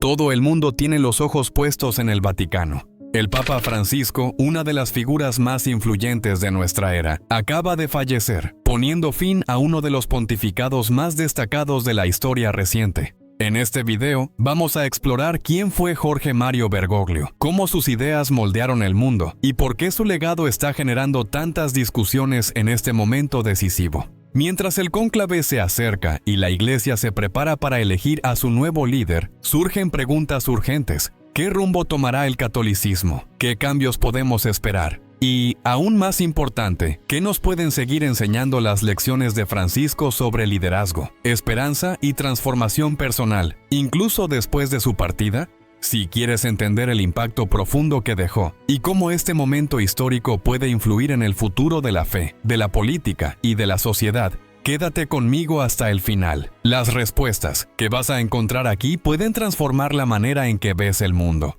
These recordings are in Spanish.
Todo el mundo tiene los ojos puestos en el Vaticano. El Papa Francisco, una de las figuras más influyentes de nuestra era, acaba de fallecer, poniendo fin a uno de los pontificados más destacados de la historia reciente. En este video, vamos a explorar quién fue Jorge Mario Bergoglio, cómo sus ideas moldearon el mundo y por qué su legado está generando tantas discusiones en este momento decisivo. Mientras el cónclave se acerca y la Iglesia se prepara para elegir a su nuevo líder, surgen preguntas urgentes. ¿Qué rumbo tomará el catolicismo? ¿Qué cambios podemos esperar? Y, aún más importante, ¿qué nos pueden seguir enseñando las lecciones de Francisco sobre liderazgo, esperanza y transformación personal, incluso después de su partida? Si quieres entender el impacto profundo que dejó y cómo este momento histórico puede influir en el futuro de la fe, de la política y de la sociedad, quédate conmigo hasta el final. Las respuestas que vas a encontrar aquí pueden transformar la manera en que ves el mundo.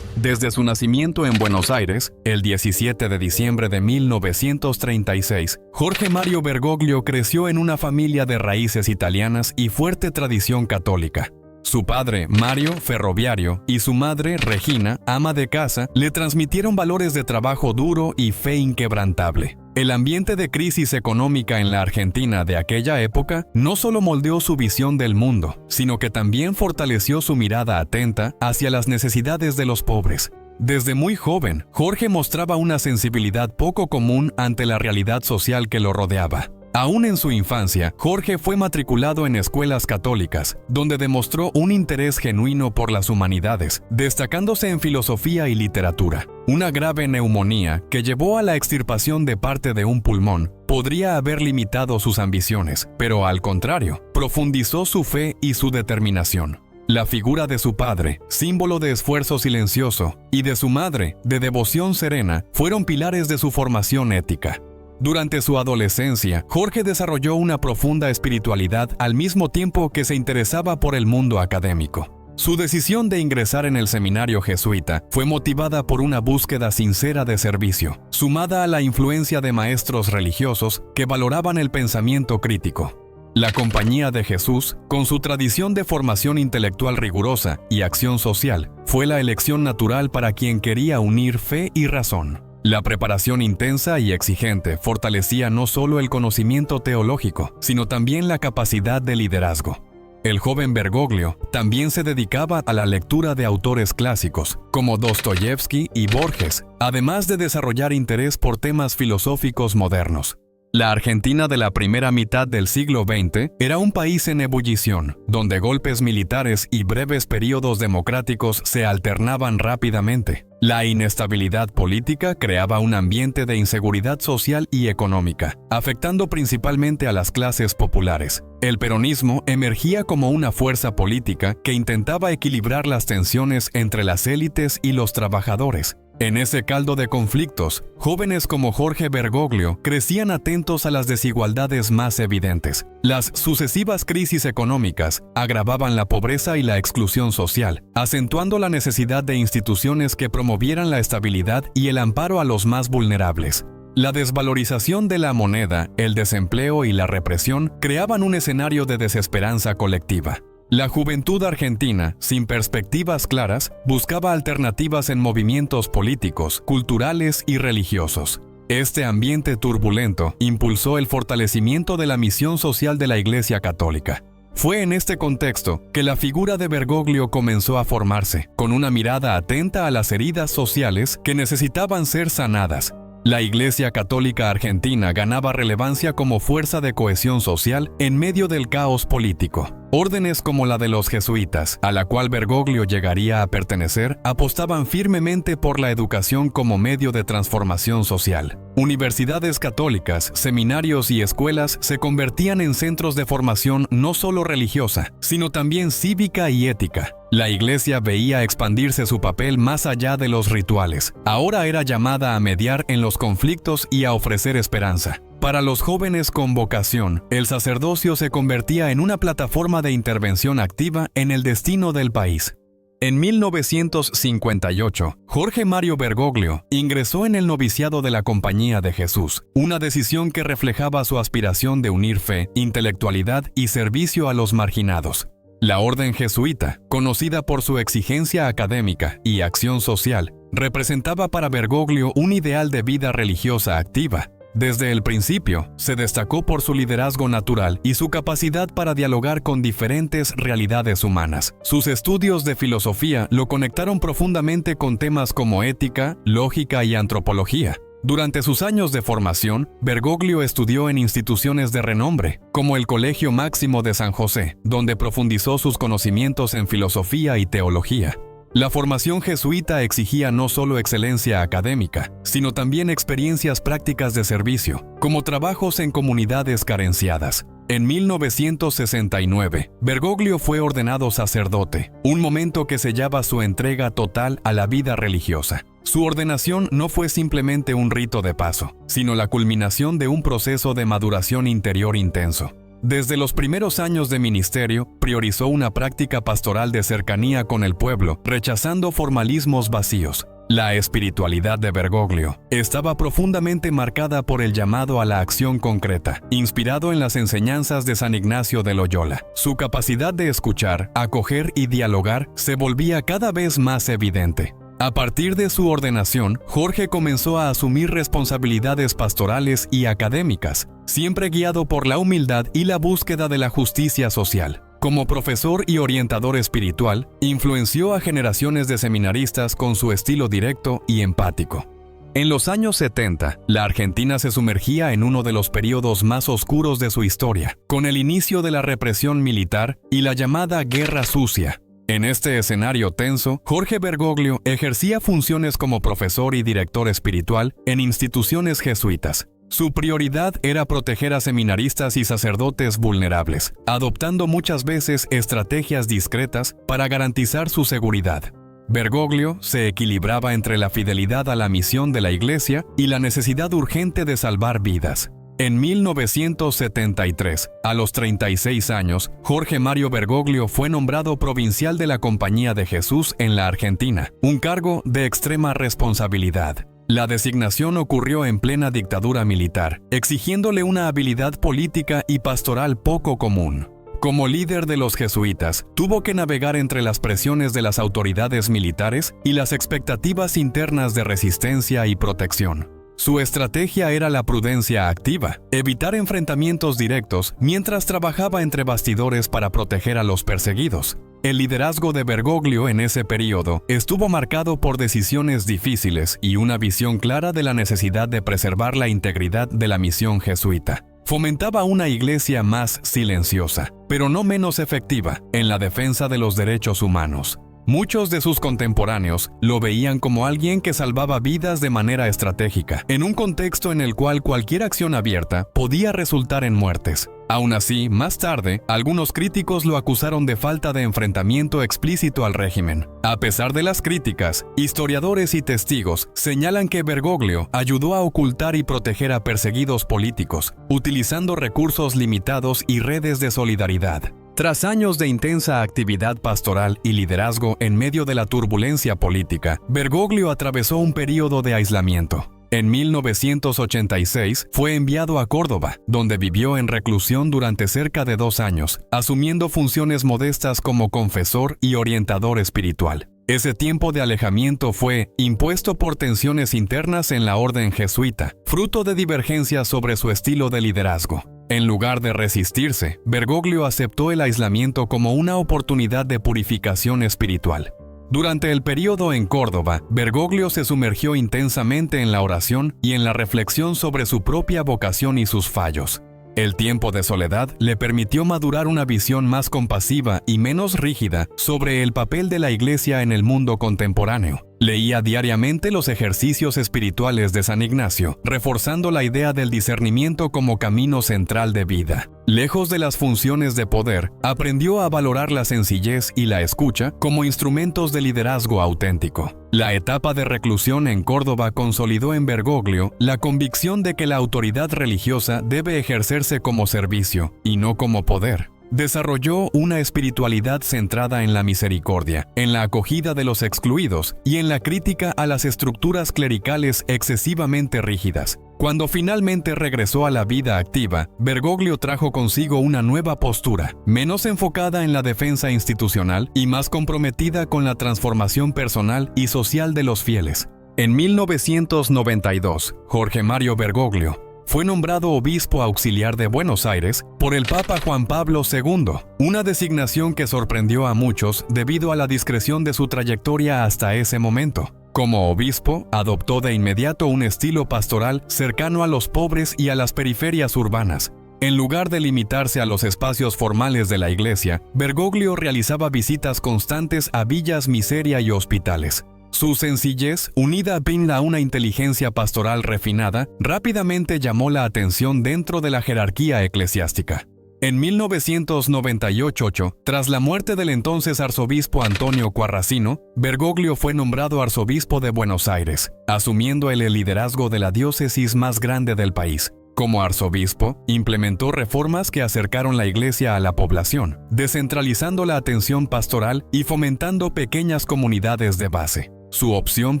Desde su nacimiento en Buenos Aires, el 17 de diciembre de 1936, Jorge Mario Bergoglio creció en una familia de raíces italianas y fuerte tradición católica. Su padre, Mario, ferroviario, y su madre, Regina, ama de casa, le transmitieron valores de trabajo duro y fe inquebrantable. El ambiente de crisis económica en la Argentina de aquella época no solo moldeó su visión del mundo, sino que también fortaleció su mirada atenta hacia las necesidades de los pobres. Desde muy joven, Jorge mostraba una sensibilidad poco común ante la realidad social que lo rodeaba. Aún en su infancia, Jorge fue matriculado en escuelas católicas, donde demostró un interés genuino por las humanidades, destacándose en filosofía y literatura. Una grave neumonía que llevó a la extirpación de parte de un pulmón podría haber limitado sus ambiciones, pero al contrario, profundizó su fe y su determinación. La figura de su padre, símbolo de esfuerzo silencioso, y de su madre, de devoción serena, fueron pilares de su formación ética. Durante su adolescencia, Jorge desarrolló una profunda espiritualidad al mismo tiempo que se interesaba por el mundo académico. Su decisión de ingresar en el seminario jesuita fue motivada por una búsqueda sincera de servicio, sumada a la influencia de maestros religiosos que valoraban el pensamiento crítico. La Compañía de Jesús, con su tradición de formación intelectual rigurosa y acción social, fue la elección natural para quien quería unir fe y razón. La preparación intensa y exigente fortalecía no solo el conocimiento teológico, sino también la capacidad de liderazgo. El joven Bergoglio también se dedicaba a la lectura de autores clásicos, como Dostoyevsky y Borges, además de desarrollar interés por temas filosóficos modernos. La Argentina de la primera mitad del siglo XX era un país en ebullición, donde golpes militares y breves periodos democráticos se alternaban rápidamente. La inestabilidad política creaba un ambiente de inseguridad social y económica, afectando principalmente a las clases populares. El peronismo emergía como una fuerza política que intentaba equilibrar las tensiones entre las élites y los trabajadores. En ese caldo de conflictos, jóvenes como Jorge Bergoglio crecían atentos a las desigualdades más evidentes. Las sucesivas crisis económicas agravaban la pobreza y la exclusión social, acentuando la necesidad de instituciones que promovieran la estabilidad y el amparo a los más vulnerables. La desvalorización de la moneda, el desempleo y la represión creaban un escenario de desesperanza colectiva. La juventud argentina, sin perspectivas claras, buscaba alternativas en movimientos políticos, culturales y religiosos. Este ambiente turbulento impulsó el fortalecimiento de la misión social de la Iglesia Católica. Fue en este contexto que la figura de Bergoglio comenzó a formarse, con una mirada atenta a las heridas sociales que necesitaban ser sanadas. La Iglesia Católica Argentina ganaba relevancia como fuerza de cohesión social en medio del caos político. Órdenes como la de los jesuitas, a la cual Bergoglio llegaría a pertenecer, apostaban firmemente por la educación como medio de transformación social. Universidades católicas, seminarios y escuelas se convertían en centros de formación no solo religiosa, sino también cívica y ética. La Iglesia veía expandirse su papel más allá de los rituales. Ahora era llamada a mediar en los conflictos y a ofrecer esperanza. Para los jóvenes con vocación, el sacerdocio se convertía en una plataforma de intervención activa en el destino del país. En 1958, Jorge Mario Bergoglio ingresó en el noviciado de la Compañía de Jesús, una decisión que reflejaba su aspiración de unir fe, intelectualidad y servicio a los marginados. La orden jesuita, conocida por su exigencia académica y acción social, representaba para Bergoglio un ideal de vida religiosa activa. Desde el principio, se destacó por su liderazgo natural y su capacidad para dialogar con diferentes realidades humanas. Sus estudios de filosofía lo conectaron profundamente con temas como ética, lógica y antropología. Durante sus años de formación, Bergoglio estudió en instituciones de renombre, como el Colegio Máximo de San José, donde profundizó sus conocimientos en filosofía y teología. La formación jesuita exigía no solo excelencia académica, sino también experiencias prácticas de servicio, como trabajos en comunidades carenciadas. En 1969, Bergoglio fue ordenado sacerdote, un momento que sellaba su entrega total a la vida religiosa. Su ordenación no fue simplemente un rito de paso, sino la culminación de un proceso de maduración interior intenso. Desde los primeros años de ministerio, priorizó una práctica pastoral de cercanía con el pueblo, rechazando formalismos vacíos. La espiritualidad de Bergoglio estaba profundamente marcada por el llamado a la acción concreta, inspirado en las enseñanzas de San Ignacio de Loyola. Su capacidad de escuchar, acoger y dialogar se volvía cada vez más evidente. A partir de su ordenación, Jorge comenzó a asumir responsabilidades pastorales y académicas, siempre guiado por la humildad y la búsqueda de la justicia social. Como profesor y orientador espiritual, influenció a generaciones de seminaristas con su estilo directo y empático. En los años 70, la Argentina se sumergía en uno de los periodos más oscuros de su historia, con el inicio de la represión militar y la llamada Guerra Sucia. En este escenario tenso, Jorge Bergoglio ejercía funciones como profesor y director espiritual en instituciones jesuitas. Su prioridad era proteger a seminaristas y sacerdotes vulnerables, adoptando muchas veces estrategias discretas para garantizar su seguridad. Bergoglio se equilibraba entre la fidelidad a la misión de la Iglesia y la necesidad urgente de salvar vidas. En 1973, a los 36 años, Jorge Mario Bergoglio fue nombrado provincial de la Compañía de Jesús en la Argentina, un cargo de extrema responsabilidad. La designación ocurrió en plena dictadura militar, exigiéndole una habilidad política y pastoral poco común. Como líder de los jesuitas, tuvo que navegar entre las presiones de las autoridades militares y las expectativas internas de resistencia y protección. Su estrategia era la prudencia activa, evitar enfrentamientos directos mientras trabajaba entre bastidores para proteger a los perseguidos. El liderazgo de Bergoglio en ese periodo estuvo marcado por decisiones difíciles y una visión clara de la necesidad de preservar la integridad de la misión jesuita. Fomentaba una iglesia más silenciosa, pero no menos efectiva, en la defensa de los derechos humanos. Muchos de sus contemporáneos lo veían como alguien que salvaba vidas de manera estratégica, en un contexto en el cual cualquier acción abierta podía resultar en muertes. Aún así, más tarde, algunos críticos lo acusaron de falta de enfrentamiento explícito al régimen. A pesar de las críticas, historiadores y testigos señalan que Bergoglio ayudó a ocultar y proteger a perseguidos políticos, utilizando recursos limitados y redes de solidaridad. Tras años de intensa actividad pastoral y liderazgo en medio de la turbulencia política, Bergoglio atravesó un período de aislamiento. En 1986 fue enviado a Córdoba, donde vivió en reclusión durante cerca de 2 años, asumiendo funciones modestas como confesor y orientador espiritual. Ese tiempo de alejamiento fue impuesto por tensiones internas en la orden jesuita, fruto de divergencias sobre su estilo de liderazgo. En lugar de resistirse, Bergoglio aceptó el aislamiento como una oportunidad de purificación espiritual. Durante el período en Córdoba, Bergoglio se sumergió intensamente en la oración y en la reflexión sobre su propia vocación y sus fallos. El tiempo de soledad le permitió madurar una visión más compasiva y menos rígida sobre el papel de la Iglesia en el mundo contemporáneo. Leía diariamente los ejercicios espirituales de San Ignacio, reforzando la idea del discernimiento como camino central de vida. Lejos de las funciones de poder, aprendió a valorar la sencillez y la escucha como instrumentos de liderazgo auténtico. La etapa de reclusión en Córdoba consolidó en Bergoglio la convicción de que la autoridad religiosa debe ejercerse como servicio y no como poder. Desarrolló una espiritualidad centrada en la misericordia, en la acogida de los excluidos y en la crítica a las estructuras clericales excesivamente rígidas. Cuando finalmente regresó a la vida activa, Bergoglio trajo consigo una nueva postura, menos enfocada en la defensa institucional y más comprometida con la transformación personal y social de los fieles. En 1992, Jorge Mario Bergoglio fue nombrado obispo auxiliar de Buenos Aires por el Papa Juan Pablo II, una designación que sorprendió a muchos debido a la discreción de su trayectoria hasta ese momento. Como obispo, adoptó de inmediato un estilo pastoral cercano a los pobres y a las periferias urbanas. En lugar de limitarse a los espacios formales de la iglesia, Bergoglio realizaba visitas constantes a villas miseria y hospitales. Su sencillez, unida a una inteligencia pastoral refinada, rápidamente llamó la atención dentro de la jerarquía eclesiástica. En 1998, tras la muerte del entonces arzobispo Antonio Quarracino, Bergoglio fue nombrado arzobispo de Buenos Aires, asumiendo el liderazgo de la diócesis más grande del país. Como arzobispo, implementó reformas que acercaron la iglesia a la población, descentralizando la atención pastoral y fomentando pequeñas comunidades de base. Su opción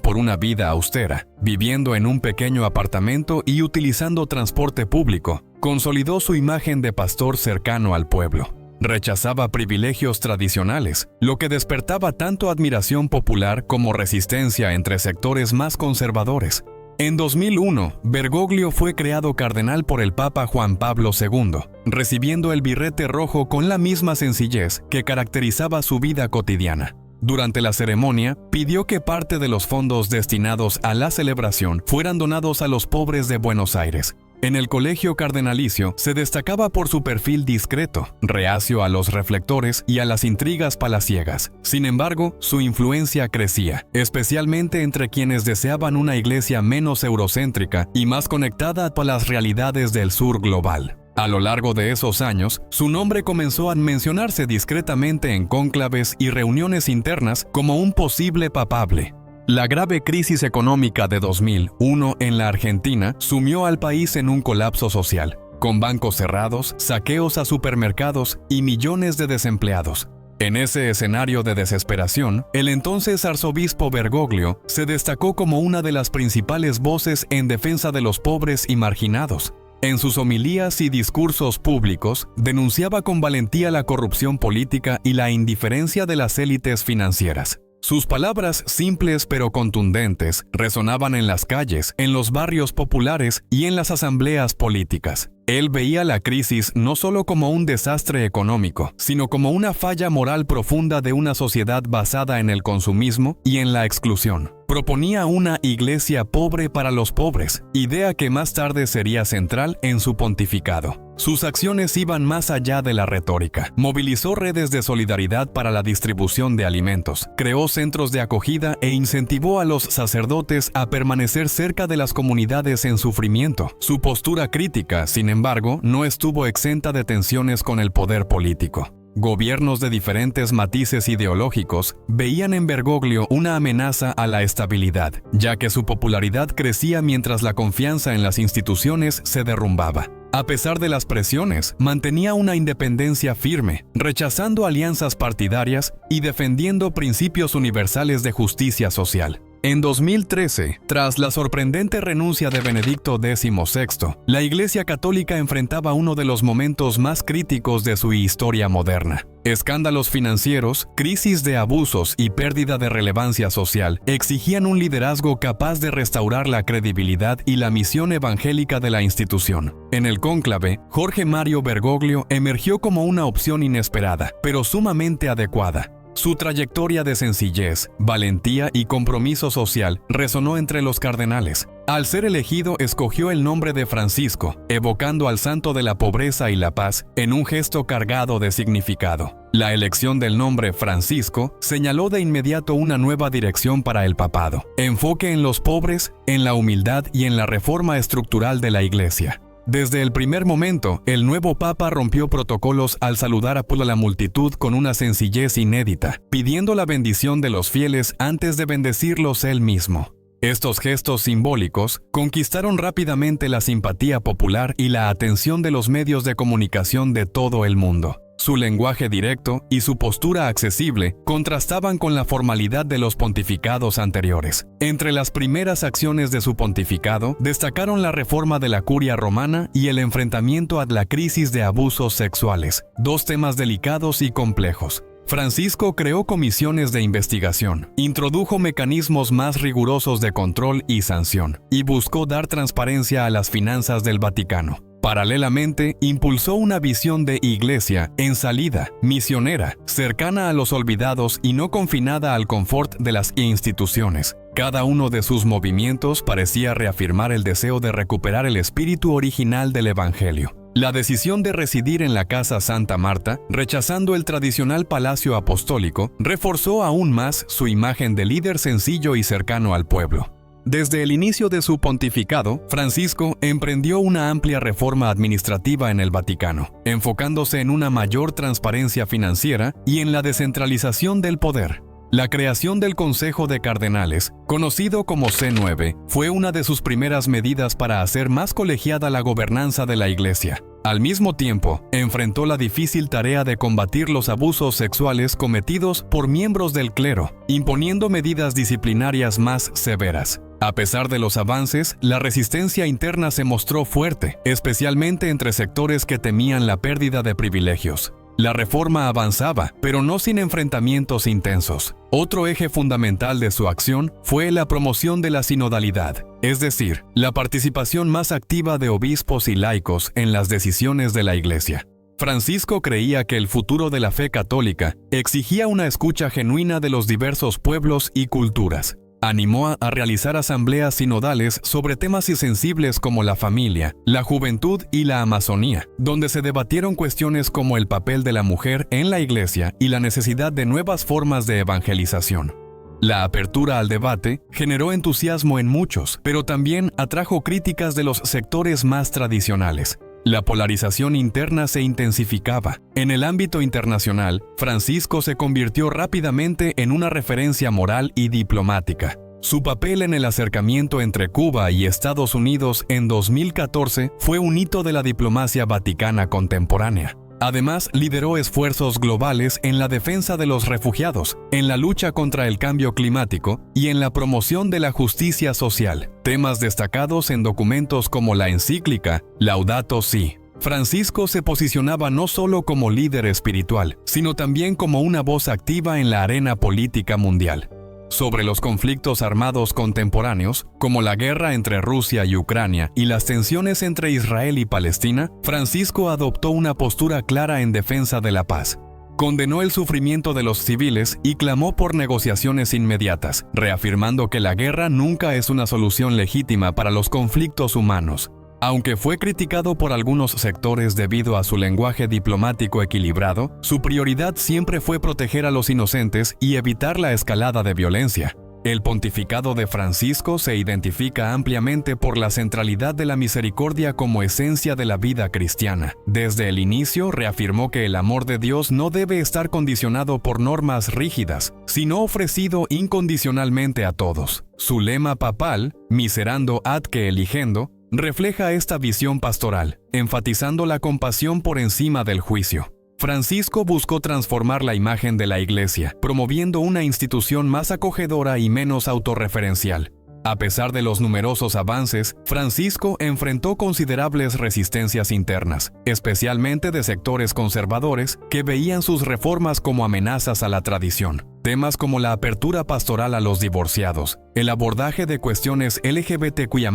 por una vida austera, viviendo en un pequeño apartamento y utilizando transporte público, consolidó su imagen de pastor cercano al pueblo. Rechazaba privilegios tradicionales, lo que despertaba tanto admiración popular como resistencia entre sectores más conservadores. En 2001, Bergoglio fue creado cardenal por el Papa Juan Pablo II, recibiendo el birrete rojo con la misma sencillez que caracterizaba su vida cotidiana. Durante la ceremonia, pidió que parte de los fondos destinados a la celebración fueran donados a los pobres de Buenos Aires. En el colegio cardenalicio se destacaba por su perfil discreto, reacio a los reflectores y a las intrigas palaciegas. Sin embargo, su influencia crecía, especialmente entre quienes deseaban una iglesia menos eurocéntrica y más conectada a las realidades del sur global. A lo largo de esos años, su nombre comenzó a mencionarse discretamente en cónclaves y reuniones internas como un posible papable. La grave crisis económica de 2001 en la Argentina sumió al país en un colapso social, con bancos cerrados, saqueos a supermercados y millones de desempleados. En ese escenario de desesperación, el entonces arzobispo Bergoglio se destacó como una de las principales voces en defensa de los pobres y marginados. En sus homilías y discursos públicos, denunciaba con valentía la corrupción política y la indiferencia de las élites financieras. Sus palabras simples pero contundentes resonaban en las calles, en los barrios populares y en las asambleas políticas. Él veía la crisis no solo como un desastre económico, sino como una falla moral profunda de una sociedad basada en el consumismo y en la exclusión. Proponía una iglesia pobre para los pobres, idea que más tarde sería central en su pontificado. Sus acciones iban más allá de la retórica. Movilizó redes de solidaridad para la distribución de alimentos, creó centros de acogida e incentivó a los sacerdotes a permanecer cerca de las comunidades en sufrimiento. Su postura crítica, sin embargo, no estuvo exenta de tensiones con el poder político. Gobiernos de diferentes matices ideológicos veían en Bergoglio una amenaza a la estabilidad, ya que su popularidad crecía mientras la confianza en las instituciones se derrumbaba. A pesar de las presiones, mantenía una independencia firme, rechazando alianzas partidarias y defendiendo principios universales de justicia social. En 2013, tras la sorprendente renuncia de Benedicto XVI, la Iglesia Católica enfrentaba uno de los momentos más críticos de su historia moderna. Escándalos financieros, crisis de abusos y pérdida de relevancia social exigían un liderazgo capaz de restaurar la credibilidad y la misión evangélica de la institución. En el cónclave, Jorge Mario Bergoglio emergió como una opción inesperada, pero sumamente adecuada. Su trayectoria de sencillez, valentía y compromiso social resonó entre los cardenales. Al ser elegido, escogió el nombre de Francisco, evocando al santo de la pobreza y la paz en un gesto cargado de significado. La elección del nombre Francisco señaló de inmediato una nueva dirección para el papado. Enfoque en los pobres, en la humildad y en la reforma estructural de la Iglesia. Desde el primer momento, el nuevo Papa rompió protocolos al saludar a la multitud con una sencillez inédita, pidiendo la bendición de los fieles antes de bendecirlos él mismo. Estos gestos simbólicos conquistaron rápidamente la simpatía popular y la atención de los medios de comunicación de todo el mundo. Su lenguaje directo y su postura accesible contrastaban con la formalidad de los pontificados anteriores. Entre las primeras acciones de su pontificado destacaron la reforma de la curia romana y el enfrentamiento a la crisis de abusos sexuales, dos temas delicados y complejos. Francisco creó comisiones de investigación, introdujo mecanismos más rigurosos de control y sanción, y buscó dar transparencia a las finanzas del Vaticano. Paralelamente, impulsó una visión de iglesia en salida, misionera, cercana a los olvidados y no confinada al confort de las instituciones. Cada uno de sus movimientos parecía reafirmar el deseo de recuperar el espíritu original del Evangelio. La decisión de residir en la Casa Santa Marta, rechazando el tradicional palacio apostólico, reforzó aún más su imagen de líder sencillo y cercano al pueblo. Desde el inicio de su pontificado, Francisco emprendió una amplia reforma administrativa en el Vaticano, enfocándose en una mayor transparencia financiera y en la descentralización del poder. La creación del Consejo de Cardenales, conocido como C9, fue una de sus primeras medidas para hacer más colegiada la gobernanza de la Iglesia. Al mismo tiempo, enfrentó la difícil tarea de combatir los abusos sexuales cometidos por miembros del clero, imponiendo medidas disciplinarias más severas. A pesar de los avances, la resistencia interna se mostró fuerte, especialmente entre sectores que temían la pérdida de privilegios. La reforma avanzaba, pero no sin enfrentamientos intensos. Otro eje fundamental de su acción fue la promoción de la sinodalidad, es decir, la participación más activa de obispos y laicos en las decisiones de la Iglesia. Francisco creía que el futuro de la fe católica exigía una escucha genuina de los diversos pueblos y culturas. Animó a realizar asambleas sinodales sobre temas sensibles como la familia, la juventud y la Amazonía, donde se debatieron cuestiones como el papel de la mujer en la Iglesia y la necesidad de nuevas formas de evangelización. La apertura al debate generó entusiasmo en muchos, pero también atrajo críticas de los sectores más tradicionales. La polarización interna se intensificaba. En el ámbito internacional, Francisco se convirtió rápidamente en una referencia moral y diplomática. Su papel en el acercamiento entre Cuba y Estados Unidos en 2014 fue un hito de la diplomacia vaticana contemporánea. Además, lideró esfuerzos globales en la defensa de los refugiados, en la lucha contra el cambio climático y en la promoción de la justicia social, temas destacados en documentos como la encíclica Laudato Si. Francisco se posicionaba no solo como líder espiritual, sino también como una voz activa en la arena política mundial. Sobre los conflictos armados contemporáneos, como la guerra entre Rusia y Ucrania y las tensiones entre Israel y Palestina, Francisco adoptó una postura clara en defensa de la paz. Condenó el sufrimiento de los civiles y clamó por negociaciones inmediatas, reafirmando que la guerra nunca es una solución legítima para los conflictos humanos. Aunque fue criticado por algunos sectores debido a su lenguaje diplomático equilibrado, su prioridad siempre fue proteger a los inocentes y evitar la escalada de violencia. El pontificado de Francisco se identifica ampliamente por la centralidad de la misericordia como esencia de la vida cristiana. Desde el inicio reafirmó que el amor de Dios no debe estar condicionado por normas rígidas, sino ofrecido incondicionalmente a todos. Su lema papal, Miserando ad que eligendo, refleja esta visión pastoral, enfatizando la compasión por encima del juicio. Francisco buscó transformar la imagen de la Iglesia, promoviendo una institución más acogedora y menos autorreferencial. A pesar de los numerosos avances, Francisco enfrentó considerables resistencias internas, especialmente de sectores conservadores que veían sus reformas como amenazas a la tradición. Temas como la apertura pastoral a los divorciados, el abordaje de cuestiones LGBTQIA+,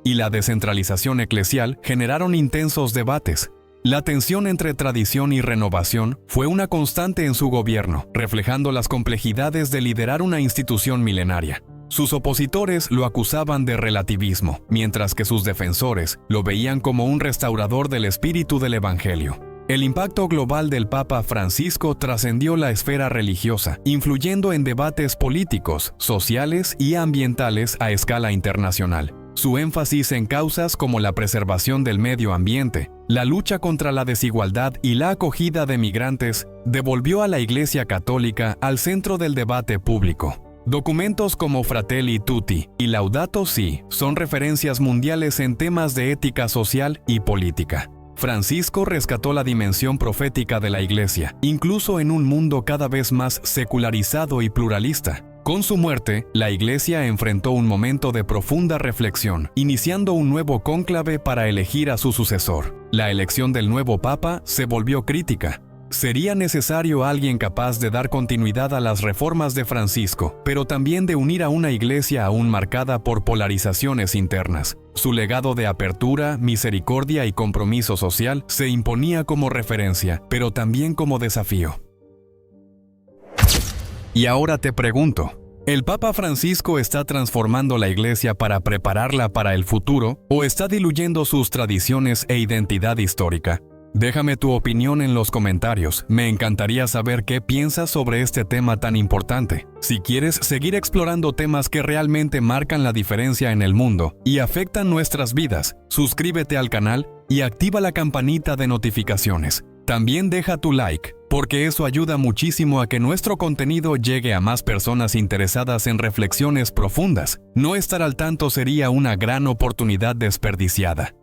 y la descentralización eclesial generaron intensos debates. La tensión entre tradición y renovación fue una constante en su gobierno, reflejando las complejidades de liderar una institución milenaria. Sus opositores lo acusaban de relativismo, mientras que sus defensores lo veían como un restaurador del espíritu del Evangelio. El impacto global del Papa Francisco trascendió la esfera religiosa, influyendo en debates políticos, sociales y ambientales a escala internacional. Su énfasis en causas como la preservación del medio ambiente, la lucha contra la desigualdad y la acogida de migrantes devolvió a la Iglesia Católica al centro del debate público. Documentos como Fratelli Tutti y Laudato Si son referencias mundiales en temas de ética social y política. Francisco rescató la dimensión profética de la Iglesia, incluso en un mundo cada vez más secularizado y pluralista. Con su muerte, la Iglesia enfrentó un momento de profunda reflexión, iniciando un nuevo cónclave para elegir a su sucesor. La elección del nuevo Papa se volvió crítica. Sería necesario alguien capaz de dar continuidad a las reformas de Francisco, pero también de unir a una Iglesia aún marcada por polarizaciones internas. Su legado de apertura, misericordia y compromiso social se imponía como referencia, pero también como desafío. Y ahora te pregunto, ¿el Papa Francisco está transformando la Iglesia para prepararla para el futuro o está diluyendo sus tradiciones e identidad histórica? Déjame tu opinión en los comentarios, me encantaría saber qué piensas sobre este tema tan importante. Si quieres seguir explorando temas que realmente marcan la diferencia en el mundo y afectan nuestras vidas, suscríbete al canal y activa la campanita de notificaciones. También deja tu like, porque eso ayuda muchísimo a que nuestro contenido llegue a más personas interesadas en reflexiones profundas. No estar al tanto sería una gran oportunidad desperdiciada.